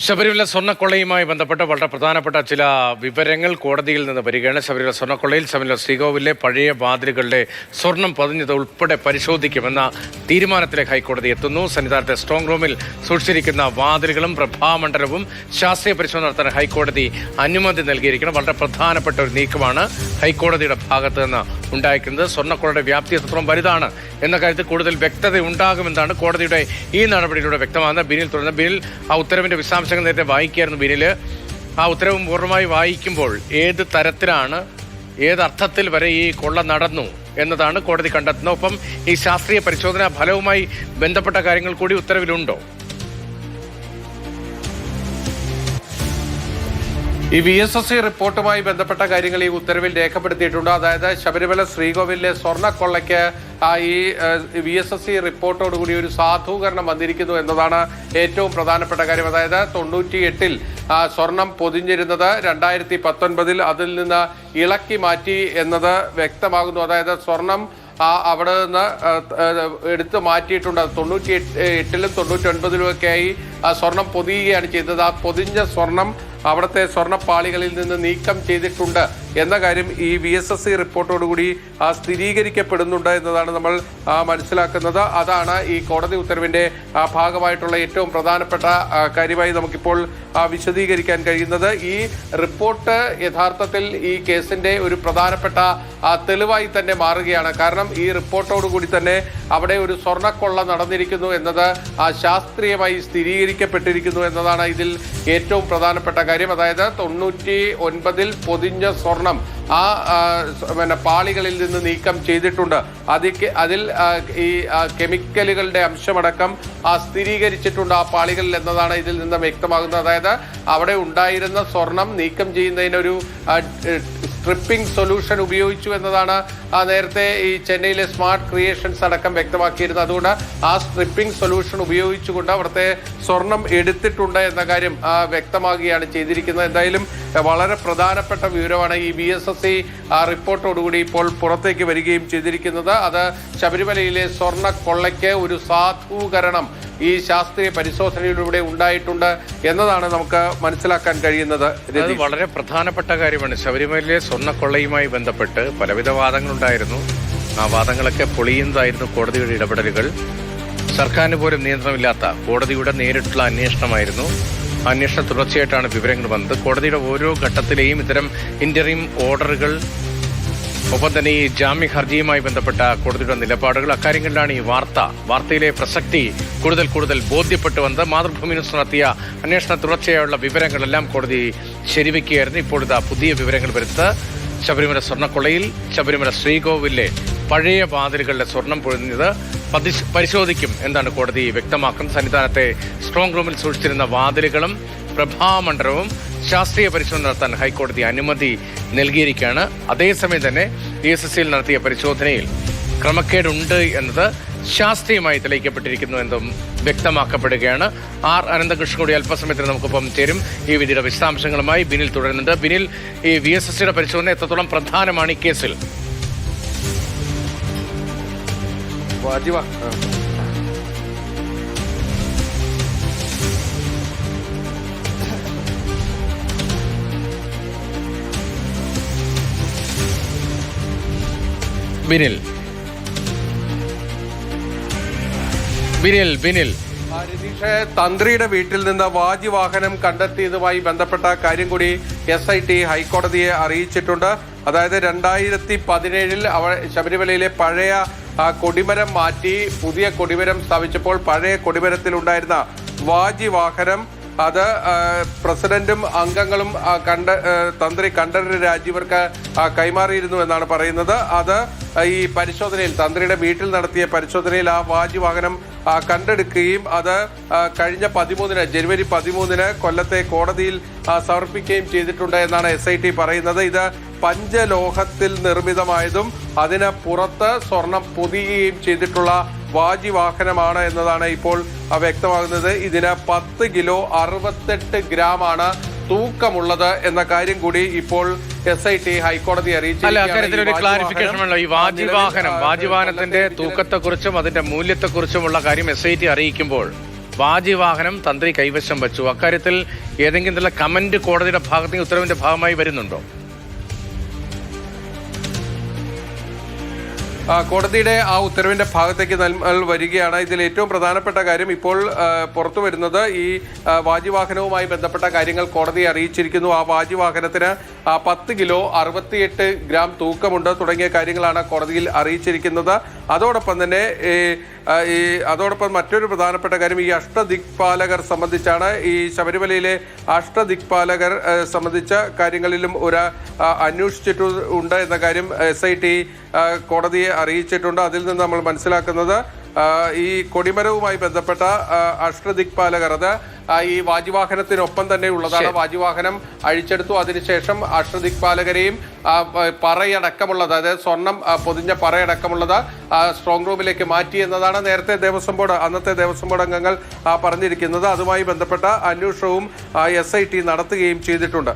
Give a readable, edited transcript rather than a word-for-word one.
ശബരിമല സ്വർണ്ണക്കൊള്ളയുമായി ബന്ധപ്പെട്ട വളരെ പ്രധാനപ്പെട്ട ചില വിവരങ്ങൾ കോടതിയിൽ നിന്ന് വരികയാണ്. ശബരിമല സ്വർണ്ണക്കൊള്ളയിൽ ശബരിമല ശ്രീകോവിലെ പഴയ വാതിലുകളുടെ സ്വർണം പതിഞ്ഞത് ഉൾപ്പെടെ പരിശോധിക്കുമെന്ന തീരുമാനത്തിലേക്ക് ഹൈക്കോടതി എത്തുന്നു. സന്നിധാനത്തെ സ്ട്രോങ് റൂമിൽ സൂക്ഷിച്ചിരിക്കുന്ന വാതിലുകളും പ്രഭാമണ്ഡലവും ശാസ്ത്രീയ പരിശോധന നടത്താൻ ഹൈക്കോടതി അനുമതി നൽകിയിരിക്കണം. വളരെ പ്രധാനപ്പെട്ട ഒരു നീക്കമാണ് ഹൈക്കോടതിയുടെ ഭാഗത്ത് നിന്ന് ഉണ്ടായിരിക്കുന്നത്. സ്വർണ്ണക്കൊള്ളയുടെ വ്യാപ്തി എത്രത്തോളം വലുതാണ് എന്ന കാര്യത്തിൽ കൂടുതൽ വ്യക്തത ഉണ്ടാകുമെന്നാണ് കോടതിയുടെ ഈ നടപടിയിലൂടെ വ്യക്തമാകുന്നത്. ബിനിൽ തുടർന്ന് ബിനിൽ ആ ഉത്തരവിന്റെ വിശദാംശങ്ങൾ നേരത്തെ വായിക്കുകയായിരുന്നു. ബിനില് ആ ഉത്തരവ് പൂർണ്ണമായി വായിക്കുമ്പോൾ ഏത് തരത്തിലാണ്, ഏതർത്ഥത്തിൽ വരെ ഈ കൊള്ള നടന്നു എന്നതാണ് കോടതി കണ്ടെത്തുന്നത്. ഒപ്പം ഈ ശാസ്ത്രീയ പരിശോധനാ ഫലവുമായി ബന്ധപ്പെട്ട കാര്യങ്ങൾ കൂടി ഉത്തരവിലുണ്ടോ? ഈ VSSC റിപ്പോർട്ടുമായി ബന്ധപ്പെട്ട കാര്യങ്ങൾ ഈ ഉത്തരവിൽ രേഖപ്പെടുത്തിയിട്ടുണ്ട്. അതായത് ശബരിമല ശ്രീകോവിലെ സ്വർണ്ണക്കൊള്ളയ്ക്ക് ഈ VSSC റിപ്പോർട്ടോടുകൂടി ഒരു സാധൂകരണം വന്നിരിക്കുന്നു എന്നതാണ് ഏറ്റവും പ്രധാനപ്പെട്ട കാര്യം. അതായത് 98-ൽ സ്വർണം പൊതിഞ്ഞിരുന്നത് 2019-ൽ അതിൽ നിന്ന് ഇളക്കി മാറ്റി എന്നത് വ്യക്തമാകുന്നു. അതായത് സ്വർണം അവിടെ നിന്ന് എടുത്ത് മാറ്റിയിട്ടുണ്ട്. 98-ലും 99-ലും ഒക്കെയായി സ്വർണം പൊതിയുകയാണ് ചെയ്തത്. ആ പൊതിഞ്ഞ സ്വർണം അവിടുത്തെ സ്വർണ്ണപ്പാളികളിൽ നിന്ന് നീക്കം ചെയ്തിട്ടുണ്ട് എന്ന കാര്യം ഈ VSSC റിപ്പോർട്ടോടുകൂടി സ്ഥിരീകരിക്കപ്പെടുന്നുണ്ട് എന്നതാണ് നമ്മൾ മനസ്സിലാക്കുന്നത്. അതാണ് ഈ കോടതി ഉത്തരവിന്റെ ഭാഗമായിട്ടുള്ള ഏറ്റവും പ്രധാനപ്പെട്ട കാര്യമായി നമുക്കിപ്പോൾ വിശദീകരിക്കാൻ കഴിയുന്നത്. ഈ റിപ്പോർട്ട് യഥാർത്ഥത്തിൽ ഈ കേസിന്റെ ഒരു പ്രധാനപ്പെട്ട തെളിവായി തന്നെ മാറുകയാണ്. കാരണം ഈ റിപ്പോർട്ടോടുകൂടി തന്നെ അവിടെ ഒരു സ്വർണ്ണക്കൊള്ള നടന്നിരിക്കുന്നു എന്നത് ശാസ്ത്രീയമായി സ്ഥിരീകരിക്കപ്പെട്ടിരിക്കുന്നു എന്നതാണ് ഇതിൽ ഏറ്റവും പ്രധാനപ്പെട്ട കാര്യം. അതായത് 99-ൽ പൊതിഞ്ഞ സ്വർണം പാളികളിൽ നിന്ന് നീക്കം ചെയ്തിട്ടുണ്ട്. അതിൽ ഈ കെമിക്കലുകളുടെ അംശമടക്കം സ്ഥിരീകരിച്ചിട്ടുണ്ട് ആ പാളികളിൽ എന്നതാണ് ഇതിൽ നിന്ന് വ്യക്തമാകുന്നത്. അതായത് അവിടെ ഉണ്ടായിരുന്ന സ്വർണം നീക്കം ചെയ്യുന്നതിനൊരു സ്ട്രിപ്പിംഗ് സൊല്യൂഷൻ ഉപയോഗിച്ചു എന്നതാണ് നേരത്തെ ഈ ചെന്നൈയിലെ സ്മാർട്ട് ക്രിയേഷൻസ് അടക്കം വ്യക്തമാക്കിയിരുന്നത്. അതുകൊണ്ട് ആ സ്ട്രിപ്പിംഗ് സൊല്യൂഷൻ ഉപയോഗിച്ചുകൊണ്ട് അവിടുത്തെ സ്വർണം എടുത്തിട്ടുണ്ട് എന്ന കാര്യം വ്യക്തമാകുകയാണ് ചെയ്തിരിക്കുന്നത്. എന്തായാലും വളരെ പ്രധാനപ്പെട്ട വിവരമാണ് ഈ VSSC റിപ്പോർട്ടോടുകൂടി ഇപ്പോൾ പുറത്തേക്ക് വരികയും ചെയ്തിരിക്കുന്നത്. അത് ശബരിമലയിലെ സ്വർണ്ണക്കൊള്ളയ്ക്ക് ഒരു സാധൂകരണം ഈ ശാസ്ത്രീയ പരിശോധനയിലൂടെ ഉണ്ടായിട്ടുണ്ട് എന്നതാണ് നമുക്ക് മനസ്സിലാക്കാൻ കഴിയുന്നത്. അത് വളരെ പ്രധാനപ്പെട്ട കാര്യമാണ്. ശബരിമലയിലെ സ്വർണ്ണക്കൊള്ളയുമായി ബന്ധപ്പെട്ട് പലവിധ വാദങ്ങളുണ്ടായിരുന്നു. ആ വാദങ്ങളൊക്കെ പൊളിയുന്നതായിരുന്നു കോടതിയുടെ ഇടപെടലുകൾ. സർക്കാരിന് പോലും നിയന്ത്രണമില്ലാത്ത കോടതിയുടെ നേരിട്ടുള്ള അന്വേഷണമായിരുന്നു. അന്വേഷണ തുടർച്ചയായിട്ടാണ് വിവരങ്ങൾ വന്നത്. കോടതിയുടെ ഓരോ ഘട്ടത്തിലെയും ഇത്തരം ഇന്ററിം ഓർഡറുകൾ, ഒപ്പം തന്നെ ഈ ജാമ്യ ഹർജിയുമായി ബന്ധപ്പെട്ട കോടതിയുടെ നിലപാടുകൾ, അക്കാര്യങ്ങളിലാണ് ഈ വാർത്തയിലെ പ്രസക്തി കൂടുതൽ ബോധ്യപ്പെട്ടു വന്നത്. മാതൃഭൂമി ന്യൂസ് നടത്തിയ അന്വേഷണ തുടർച്ചയായുള്ള വിവരങ്ങളെല്ലാം കോടതി ശരിവെക്കുകയായിരുന്നു. ഇപ്പോൾ ഇതാ പുതിയ വിവരങ്ങൾ വരുന്നത്. ശബരിമല സ്വർണ്ണക്കൊള്ളയിൽ ശബരിമല ശ്രീകോവിലെ പഴയ വാതിലുകളുടെ സ്വർണം പൊതിഞ്ഞത് പരിശോധിക്കും എന്നാണ് കോടതി വ്യക്തമാക്കുന്നത്. സന്നിധാനത്തെ സ്ട്രോങ് റൂമിൽ സൂക്ഷിച്ചിരുന്ന വാതിലുകളും പ്രഭാമണ്ഡലവും ശാസ്ത്രീയ പരിശോധന നടത്താൻ ഹൈക്കോടതി അനുമതി നൽകിയിരിക്കുകയാണ്. അതേസമയം തന്നെ VSSCയിൽ നടത്തിയ പരിശോധനയിൽ ക്രമക്കേടുണ്ട് എന്നത് ശാസ്ത്രീയമായി തെളിയിക്കപ്പെട്ടിരിക്കുന്നു എന്നും വ്യക്തമാക്കപ്പെടുകയാണ്. അനന്തകൃഷ്ണൻ കൂടി അല്പസമയത്തിന് നമുക്കൊപ്പം ചേരും. ഈ വിധിയുടെ വിശദാംശങ്ങളുമായി ബിനിൽ തുടരുന്നുണ്ട്. ബിനിൽ, ഈ VSSCയുടെ പരിശോധന എത്രത്തോളം പ്രധാനമാണ് ഈ കേസിൽ? ബിനിൽ രതീഷ്, തന്ത്രിയുടെ വീട്ടിൽ നിന്ന് വാജിവാഹനം കണ്ടെത്തിയതുമായി ബന്ധപ്പെട്ട കാര്യം കൂടി SIT ഹൈക്കോടതിയെ അറിയിച്ചിട്ടുണ്ട്. അതായത് 2017-ൽ ശബരിമലയിലെ പഴയ കൊടിമരം മാറ്റി പുതിയ കൊടിമരം സ്ഥാപിച്ചപ്പോൾ പഴയ കൊടിമരത്തിലുണ്ടായിരുന്ന വാജിവാഹനം അത് പ്രസിഡന്റും അംഗങ്ങളും തന്ത്രി കണ്ഠരര് രാജീവർക്ക് കൈമാറിയിരുന്നു എന്നാണ് പറയുന്നത്. അത് ഈ പരിശോധനയിൽ, തന്ത്രിയുടെ വീട്ടിൽ നടത്തിയ പരിശോധനയിൽ ആ വാജിവാഹനം കണ്ടെടുക്കുകയും അത് കഴിഞ്ഞ ജനുവരി 13-ന് കൊല്ലത്തെ കോടതിയിൽ സമർപ്പിക്കുകയും ചെയ്തിട്ടുണ്ട് എന്നാണ് SIT പറയുന്നത്. ഇത് പഞ്ചലോഹത്തിൽ നിർമ്മിതമായതും അതിന് പുറത്ത് സ്വർണം പൊതിയുകയും ചെയ്തിട്ടുള്ള വാജിവാഹനമാണ് എന്നതാണ് ഇപ്പോൾ വ്യക്തമാകുന്നത്. ഇതിന് 10 കിലോ 68 ഗ്രാമാണ് തൂക്കമുള്ളത് എന്ന കാര്യം കൂടി ഇപ്പോൾ SIT ഹൈക്കോടതി അറിയിച്ചു. ഈ വാജിവാഹനത്തിന്റെ തൂക്കത്തെക്കുറിച്ചും അതിന്റെ മൂല്യത്തെക്കുറിച്ചുമുള്ള കാര്യം SIT അറിയിക്കുമ്പോൾ വാജിവാഹനം തന്ത്രി കൈവശം വച്ചു. അക്കാര്യത്തിൽ ഏതെങ്കിലും തരത്തിലുള്ള കമന്റ് കോടതിയുടെ ഭാഗത്ത് ഉത്തരവിന്റെ ഭാഗമായി വരുന്നുണ്ടോ? കോടതിയുടെ ആ ഉത്തരവിന്റെ ഭാഗത്തേക്ക് നമ്മൾ വരികയാണ്. ഇതിൽ ഏറ്റവും പ്രധാനപ്പെട്ട കാര്യം ഇപ്പോൾ പുറത്തു വരുന്നത് ഈ വാജിവാഹനവുമായി ബന്ധപ്പെട്ട കാര്യങ്ങൾ കോടതിയെ അറിയിച്ചിരിക്കുന്നു. ആ വാജിവാഹനത്തിന് 10 കിലോ 68 ഗ്രാം തൂക്കമുണ്ട് തുടങ്ങിയ കാര്യങ്ങളാണ് കോടതിയിൽ അറിയിച്ചിരിക്കുന്നത്. അതോടൊപ്പം തന്നെ അതോടൊപ്പം മറ്റൊരു പ്രധാനപ്പെട്ട കാര്യം ഈ അഷ്ടദിക്പാലകർ സംബന്ധിച്ചാണ്. ഈ ശബരിമലയിലെ അഷ്ടദിക്പാലകർ സംബന്ധിച്ച കാര്യങ്ങളിലും ഒരു അന്വേഷിച്ചിട്ടുണ്ട് എന്ന കാര്യം SIT കോടതിയെ അറിയിച്ചിട്ടുണ്ട്. അതിൽ നിന്ന് നമ്മൾ മനസ്സിലാക്കുന്നത് ഈ കൊടിമരവുമായി ബന്ധപ്പെട്ട അഷ്ടദിക്പാലകർ അത് ഈ വാജിവാഹനത്തിനൊപ്പം തന്നെ ഉള്ളതാണ്. വാജിവാഹനം അഴിച്ചെടുത്തു. അതിനുശേഷം അഷ്ടദിക്പാലകരെയും പറയടക്കമുള്ളത്, അതായത് സ്വർണം പൊതിഞ്ഞ പറയടക്കമുള്ളത് സ്ട്രോങ് റൂമിലേക്ക് മാറ്റി എന്നതാണ് നേരത്തെ അന്നത്തെ ദേവസ്വം ബോർഡ് അംഗങ്ങൾ പറഞ്ഞിരിക്കുന്നത്. അതുമായി ബന്ധപ്പെട്ട അന്വേഷണവും SIT നടത്തുകയും ചെയ്തിട്ടുണ്ട്.